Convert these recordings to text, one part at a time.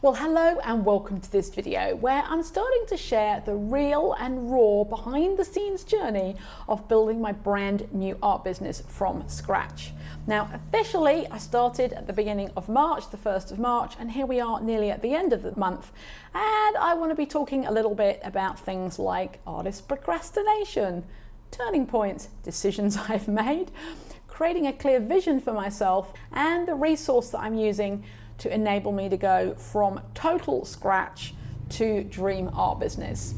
Well, hello and welcome to this video where I'm starting to share the real and raw behind the scenes journey of building my brand new art business from scratch. Now, officially, I started at the beginning of March, the 1st of March, and here we are nearly at the end of the month. And I want to be talking a little bit about things like artist procrastination, turning points, decisions I've made, creating a clear vision for myself, and the resource that I'm using to enable me to go from total scratch to dream art business.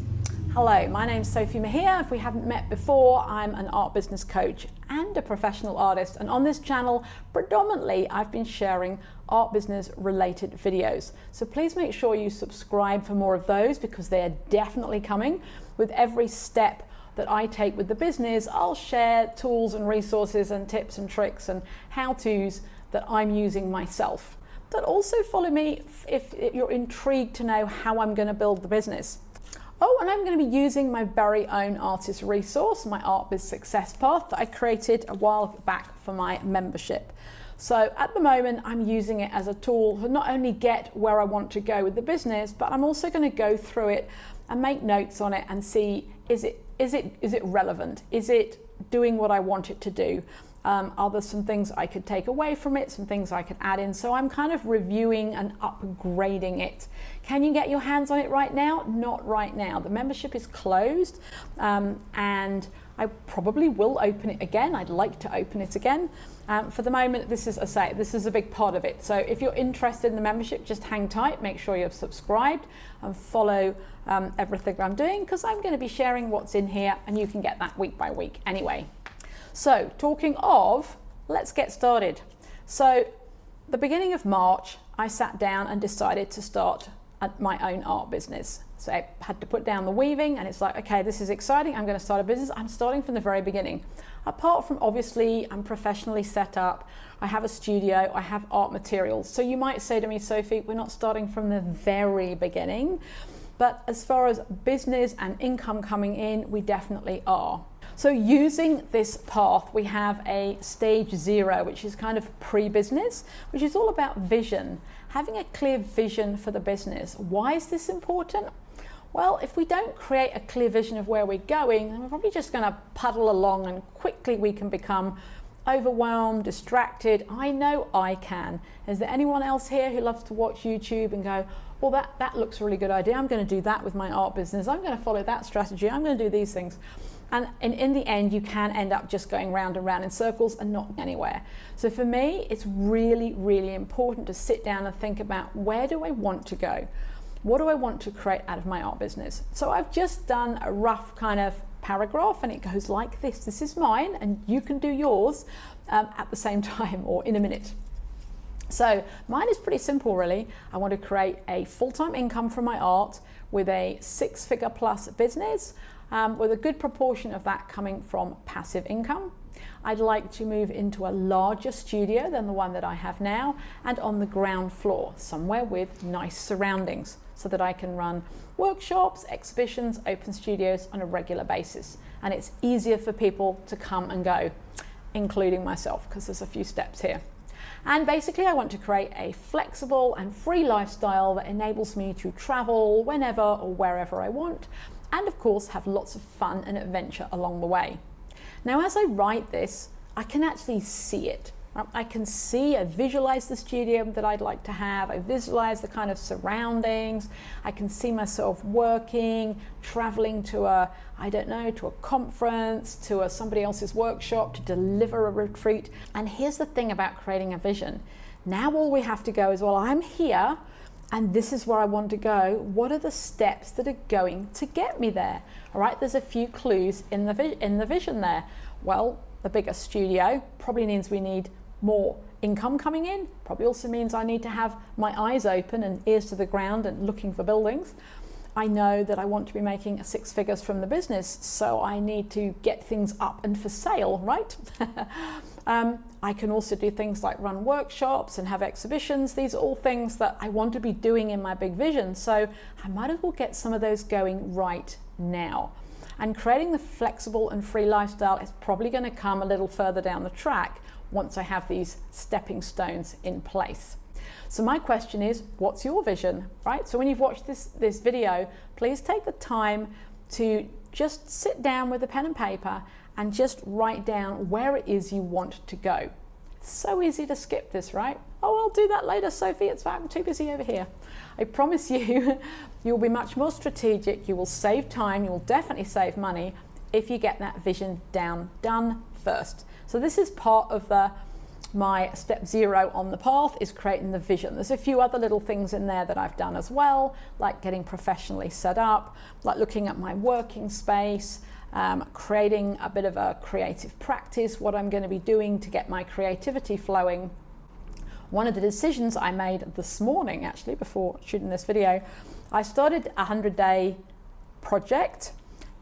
Hello, my name's Sophie Mahir. If we haven't met before, I'm an art business coach and a professional artist. And on this channel, predominantly, I've been sharing art business related videos. So please make sure you subscribe for more of those because they are definitely coming. With every step that I take with the business, I'll share tools and resources and tips and tricks and how-tos that I'm using myself. But also follow me if you're intrigued to know how I'm going to build the business. Oh, and I'm going to be using my very own artist resource, my Art Biz Success Path that I created a while back for my membership. So at the moment, I'm using it as a tool to not only get where I want to go with the business, but I'm also going to go through it and make notes on it and see, is it relevant? Is it doing what I want it to do? Are there some things I could take away from it, some things I could add in? So I'm kind of reviewing and upgrading it. Can you get your hands on it right now? Not right now. The membership is closed and I probably will open it again. I'd like to open it again. For the moment, this is a big part of it. So if you're interested in the membership, just hang tight, make sure you're subscribed and follow everything I'm doing because I'm going to be sharing what's in here and you can get that week by week anyway. So talking of, let's get started. So the beginning of March, I sat down and decided to start my own art business. So I had to put down the weaving and it's like, okay, this is exciting. I'm going to start a business. I'm starting from the very beginning. Apart from obviously I'm professionally set up. I have a studio, I have art materials. So you might say to me, Sophie, we're not starting from the very beginning. But as far as business and income coming in, we definitely are. So using this path, we have a stage 0, which is kind of pre-business, which is all about vision, having a clear vision for the business. Why is this important? Well, if we don't create a clear vision of where we're going, then we're probably just going to puddle along and quickly we can become overwhelmed, distracted. I know I can. Is there anyone else here who loves to watch YouTube and go, well, that looks a really good idea. I'm going to do that with my art business. I'm going to follow that strategy. I'm going to do these things. And in the end, you can end up just going round and round in circles and not anywhere. So for me, it's really, really important to sit down and think about where do I want to go? What do I want to create out of my art business? So I've just done a rough kind of paragraph and it goes like this. This is mine and you can do yours at the same time or in a minute. So mine is pretty simple really. I want to create a full-time income from my art with a 6-figure plus business with a good proportion of that coming from passive income. I'd like to move into a larger studio than the one that I have now and on the ground floor, somewhere with nice surroundings so that I can run workshops, exhibitions, open studios on a regular basis. And it's easier for people to come and go, including myself, because there's a few steps here. And basically I want to create a flexible and free lifestyle that enables me to travel whenever or wherever I want, and of course have lots of fun and adventure along the way. Now as I write this, I can actually see it. I can see, I visualize the studio that I'd like to have, I visualize the kind of surroundings, I can see myself working, traveling to a conference, to somebody else's workshop, to deliver a retreat. And here's the thing about creating a vision. Now all we have to go is, well, I'm here and this is where I want to go. What are the steps that are going to get me there? All right, there's a few clues in the vision there. Well, the bigger studio probably means we need more income coming in. Probably also means I need to have my eyes open and ears to the ground and looking for buildings. I know that I want to be making 6 figures from the business, so I need to get things up and for sale, right? I can also do things like run workshops and have exhibitions. These are all things that I want to be doing in my big vision, so I might as well get some of those going right now. And creating the flexible and free lifestyle is probably going to come a little further down the track once I have these stepping stones in place. So my question is, what's your vision, right? So when you've watched this video, please take the time to just sit down with a pen and paper and just write down where it is you want to go. It's so easy to skip this, right? Oh, I'll do that later, Sophie. I'm too busy over here. I promise you, you'll be much more strategic. You will save time. You'll definitely save money if you get that vision done first. So this is part of my step 0 on the path, is creating the vision. There's a few other little things in there that I've done as well, like getting professionally set up, like looking at my working space, creating a bit of a creative practice, what I'm going to be doing to get my creativity flowing. One of the decisions I made this morning, actually, before shooting this video, I started a 100-day project.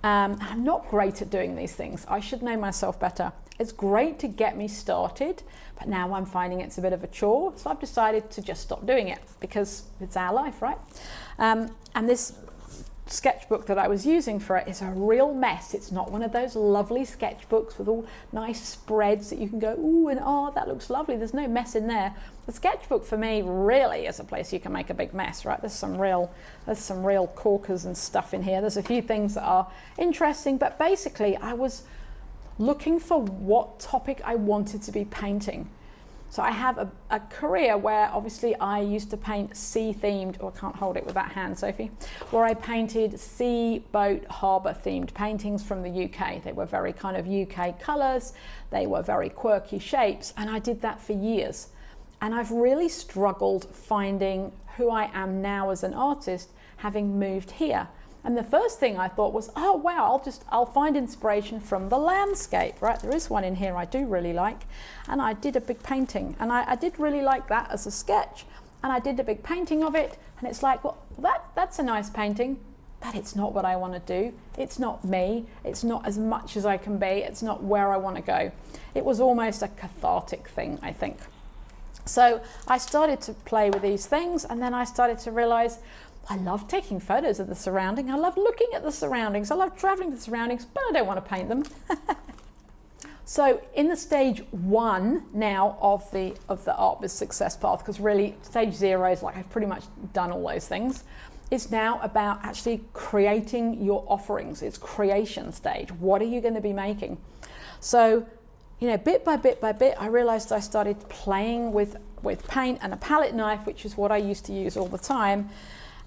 I'm not great at doing these things. I should know myself better. It's great to get me started, but now I'm finding it's a bit of a chore. So I've decided to just stop doing it because it's our life, right? And this sketchbook that I was using for it is a real mess. It's not one of those lovely sketchbooks with all nice spreads that you can go, ooh, and oh, that looks lovely. There's no mess in there. The sketchbook for me really is a place you can make a big mess, right? There's some real corkers and stuff in here. There's a few things that are interesting, but basically I was looking for what topic I wanted to be painting. So I have a career where obviously I used to paint sea themed, oh, I can't hold it with that hand, Sophie, where I painted sea, boat, harbour themed paintings from the UK. They were very kind of UK colours, they were very quirky shapes, and I did that for years. And I've really struggled finding who I am now as an artist, having moved here. And the first thing I thought was, oh wow, I'll find inspiration from the landscape, right? There is one in here I do really like. And I did a big painting, and I did really like that as a sketch. And I did a big painting of it, and it's like, well, that's a nice painting, but it's not what I want to do. It's not me. It's not as much as I can be. It's not where I want to go. It was almost a cathartic thing, I think. So I started to play with these things, and then I started to realize, I love taking photos of the surrounding. I love looking at the surroundings. I love traveling to the surroundings, but I don't want to paint them. So in the stage 1 now of the Art Biz Success path, because really stage 0 is like I've pretty much done all those things. It's now about actually creating your offerings. It's creation stage. What are you going to be making? So, you know, bit by bit by bit, I realized I started playing with paint and a palette knife, which is what I used to use all the time.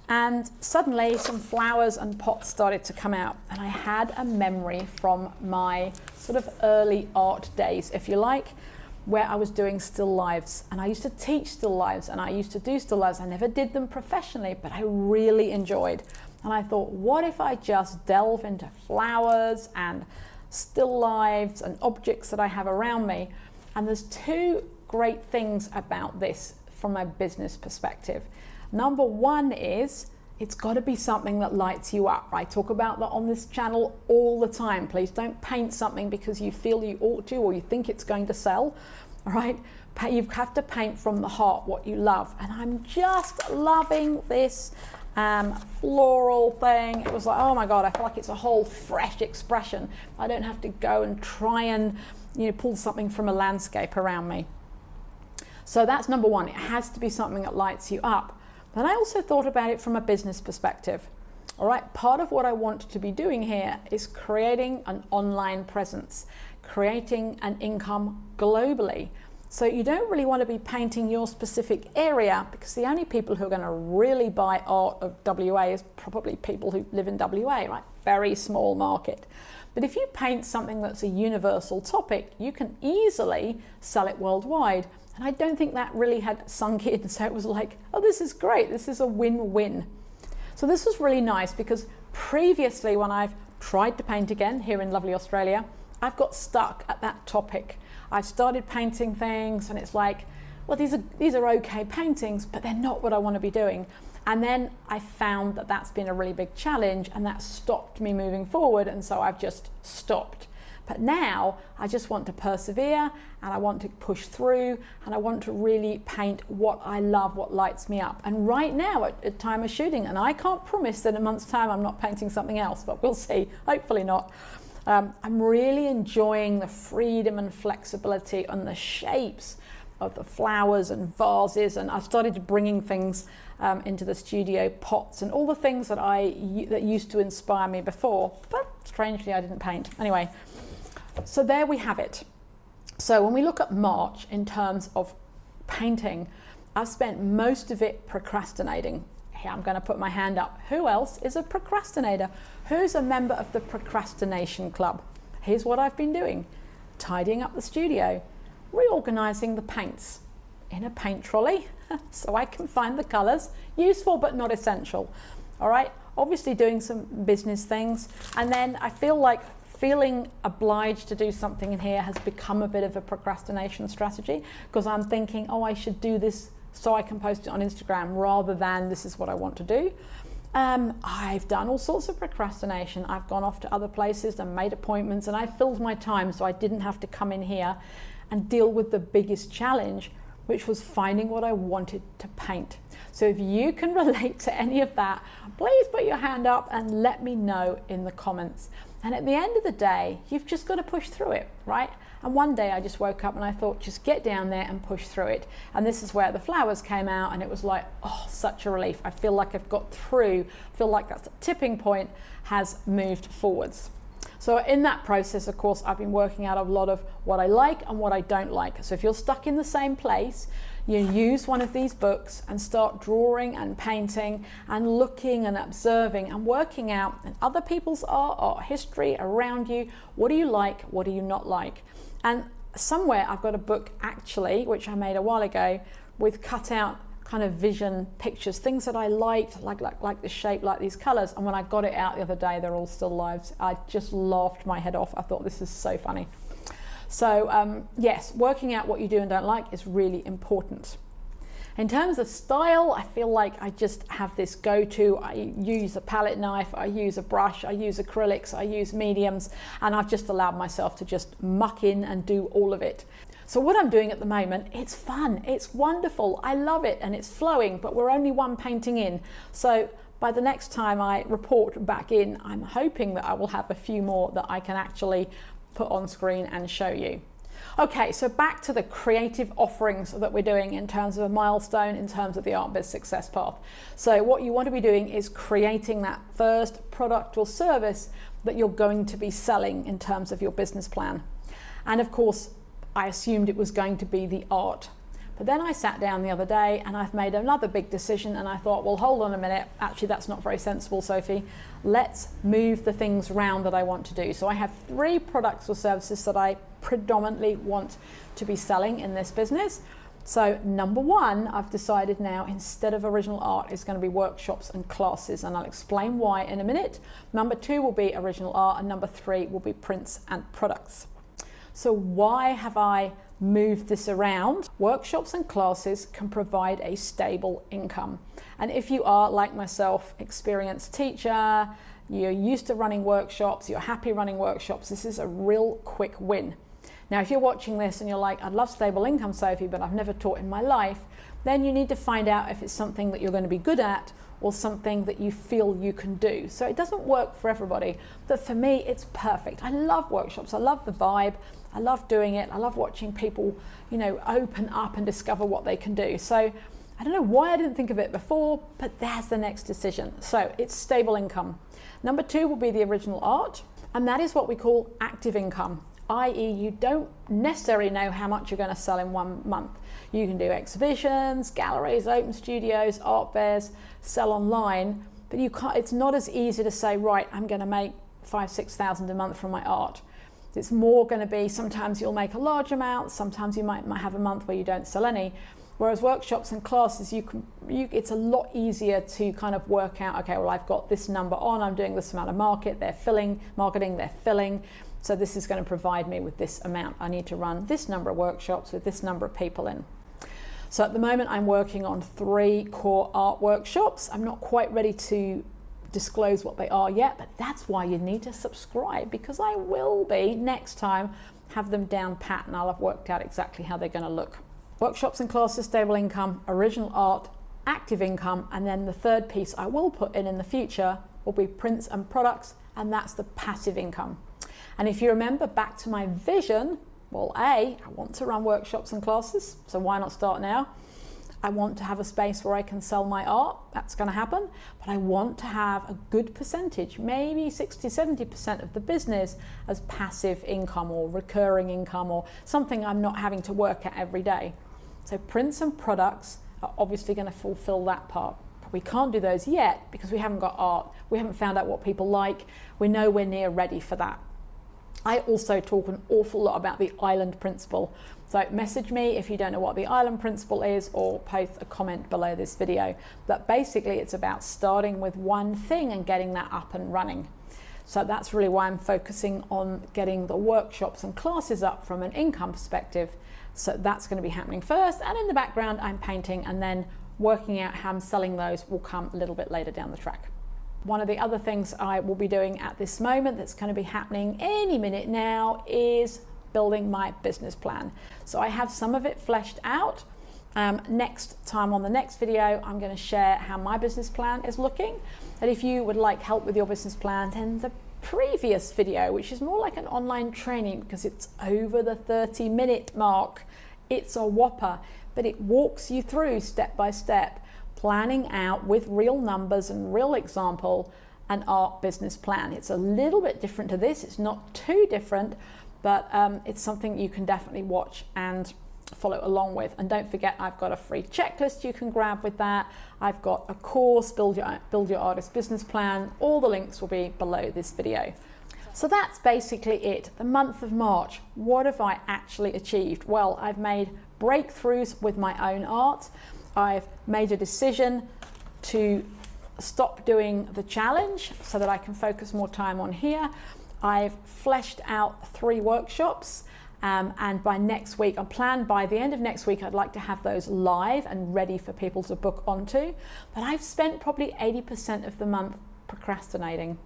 And suddenly some flowers and pots started to come out, and I had a memory from my sort of early art days, if you like, where I was doing still lives, and I used to teach still lives, and I used to do still lives. I never did them professionally, but I really enjoyed. And I thought, what if I just delve into flowers and still lives and objects that I have around me? And there's 2 great things about this from a business perspective. Number 1 is it's got to be something that lights you up. I talk about that on this channel all the time. Please don't paint something because you feel you ought to or you think it's going to sell. All right, you have to paint from the heart what you love. And I'm just loving this floral thing. It was like, oh my God, I feel like it's a whole fresh expression. I don't have to go and try and pull something from a landscape around me. So that's number 1. It has to be something that lights you up. But I also thought about it from a business perspective. All right, part of what I want to be doing here is creating an online presence, creating an income globally. So you don't really want to be painting your specific area, because the only people who are going to really buy art of WA is probably people who live in WA, right? Very small market. But if you paint something that's a universal topic, you can easily sell it worldwide. And I don't think that really had sunk in. So it was like, oh, this is great. This is a win-win. So this was really nice, because previously when I've tried to paint again here in lovely Australia, I've got stuck at that topic. I've started painting things and it's like, well, these are okay paintings, but they're not what I want to be doing. And then I found that that's been a really big challenge, and that stopped me moving forward. And so I've just stopped. But now I just want to persevere, and I want to push through, and I want to really paint what I love, what lights me up. And right now at time of shooting, and I can't promise that in a month's time I'm not painting something else, but we'll see, hopefully not. I'm really enjoying the freedom and flexibility and the shapes of the flowers and vases, and I started bringing things into the studio, pots and all the things that used to inspire me before, but strangely I didn't paint. Anyway, so there we have it. So when we look at March in terms of painting, I've spent most of it procrastinating. Here, I'm going to put my hand up. Who else is a procrastinator? Who's a member of the procrastination club? Here's what I've been doing: tidying up the studio, reorganizing the paints in a paint trolley so I can find the colors. Useful but not essential. All right, obviously doing some business things, and then I feel like feeling obliged to do something in here has become a bit of a procrastination strategy, because I'm thinking, oh, I should do this so I can post it on Instagram, rather than this is what I want to do. I've done all sorts of procrastination. I've gone off to other places and made appointments, and I filled my time so I didn't have to come in here and deal with the biggest challenge, which was finding what I wanted to paint. So if you can relate to any of that, please put your hand up and let me know in the comments. And at the end of the day, you've just got to push through it, right? And one day I just woke up and I thought, just get down there and push through it. And this is where the flowers came out, and it was like, oh, such a relief. I feel like I've got through, feel like that's a tipping point, has moved forwards. So in that process, of course, I've been working out a lot of what I like and what I don't like. So if you're stuck in the same place, you use one of these books and start drawing and painting and looking and observing and working out in other people's art history around you. What do you like? What do you not like? And somewhere I've got a book actually, which I made a while ago, with cut out kind of vision pictures, things that I liked, like the shape, like these colors. And when I got it out the other day, they're all still lives. I just laughed my head off. I thought, this is so funny. So yes, working out what you do and don't like is really important. In terms of style, I feel like I just have this go-to. I use a palette knife, I use a brush, I use acrylics, I use mediums, and I've just allowed myself to just muck in and do all of it. So what I'm doing at the moment, it's fun, it's wonderful, I love it, and it's flowing, but we're only one painting in. So by the next time I report back in, I'm hoping that I will have a few more that I can actually put on screen and show you. Okay, so back to the creative offerings that we're doing in terms of a milestone, in terms of the Art Biz Success Path. So what you want to be doing is creating that first product or service that you're going to be selling in terms of your business plan. And of course, I assumed it was going to be the art. But then I sat down the other day and I've made another big decision, and I thought, well, hold on a minute. Actually, that's not very sensible, Sophie. Let's move the things around that I want to do. So I have 3 products or services that I predominantly want to be selling in this business. So number 1, I've decided now, instead of original art, is going to be workshops and classes, and I'll explain why in a minute. Number 2 will be original art, and number 3 will be prints and products. So why have I moved this around? Workshops and classes can provide a stable income. And if you are, like myself, experienced teacher, you're used to running workshops, you're happy running workshops, this is a real quick win. Now, if you're watching this and you're like, I'd love stable income, Sophie, but I've never taught in my life, then you need to find out if it's something that you're going to be good at or something that you feel you can do. So it doesn't work for everybody, but for me, it's perfect. I love workshops. I love the vibe. I love doing it. I love watching people, open up and discover what they can do. So I don't know why I didn't think of it before, but there's the next decision. So it's stable income. Number 2 will be the original art, and that is what we call active income, i.e. you don't necessarily know how much you're going to sell in 1 month. You can do exhibitions, galleries, open studios, art fairs, sell online, but it's not as easy to say, right, I'm going to make 5,000-6,000 a month from my art. It's more going to be, sometimes you'll make a large amount, sometimes you might have a month where you don't sell any. Whereas workshops and classes, it's a lot easier to kind of work out, okay, well, I've got this number on, I'm doing this amount of marketing, they're filling. So this is going to provide me with this amount. I need to run this number of workshops with this number of people in. So at the moment, I'm working on 3 core art workshops. I'm not quite ready to disclose what they are yet, but that's why you need to subscribe, because I will be next time have them down pat and I'll have worked out exactly how they're going to look. Workshops and classes, stable income, original art, active income, and then the third piece I will put in the future will be prints and products, and that's the passive income. And if you remember back to my vision, Well, I want to run workshops and classes, so why not start now? I want to have a space where I can sell my art. That's going to happen. But I want to have a good percentage, maybe 60, 70% of the business as passive income or recurring income or something I'm not having to work at every day. So prints and products are obviously going to fulfill that part. But we can't do those yet because we haven't got art. We haven't found out what people like. We're nowhere near ready for that. I also talk an awful lot about the island principle. So message me if you don't know what the island principle is, or post a comment below this video. But basically it's about starting with one thing and getting that up and running. So that's really why I'm focusing on getting the workshops and classes up from an income perspective. So that's going to be happening first, and in the background I'm painting, and then working out how I'm selling those will come a little bit later down the track. One of the other things I will be doing at this moment that's going to be happening any minute now is building my business plan. So I have some of it fleshed out. Next time on the next video, I'm going to share how my business plan is looking. And if you would like help with your business plan, then the previous video, which is more like an online training because it's over the 30-minute mark, it's a whopper, but it walks you through step by step, planning out with real numbers and real example an art business plan. It's a little bit different to this. It's not too different, but it's something you can definitely watch and follow along with. And don't forget, I've got a free checklist you can grab with that. I've got a course, Build Your Artist Business Plan. All the links will be below this video. So that's basically it. The month of March, what have I actually achieved? Well, I've made breakthroughs with my own art. I've made a decision to stop doing the challenge so that I can focus more time on here. I've fleshed out 3 workshops, and by next week, I plan by the end of next week, I'd like to have those live and ready for people to book onto. But I've spent probably 80% of the month procrastinating.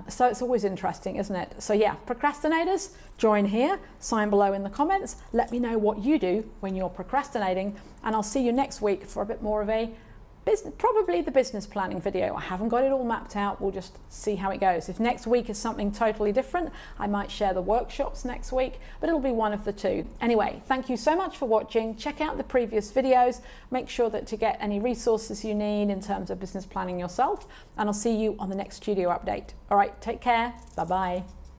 So it's always interesting, isn't it? So yeah, procrastinators, join here, sign below in the comments. Let me know what you do when you're procrastinating, and I'll see you next week for a bit more of a probably the business planning video. I haven't got it all mapped out. We'll just see how it goes. If next week is something totally different, I might share the workshops next week, but it'll be one of the two. Anyway, thank you so much for watching. Check out the previous videos. Make sure that to get any resources you need in terms of business planning yourself, and I'll see you on the next studio update. All right, take care. Bye-bye.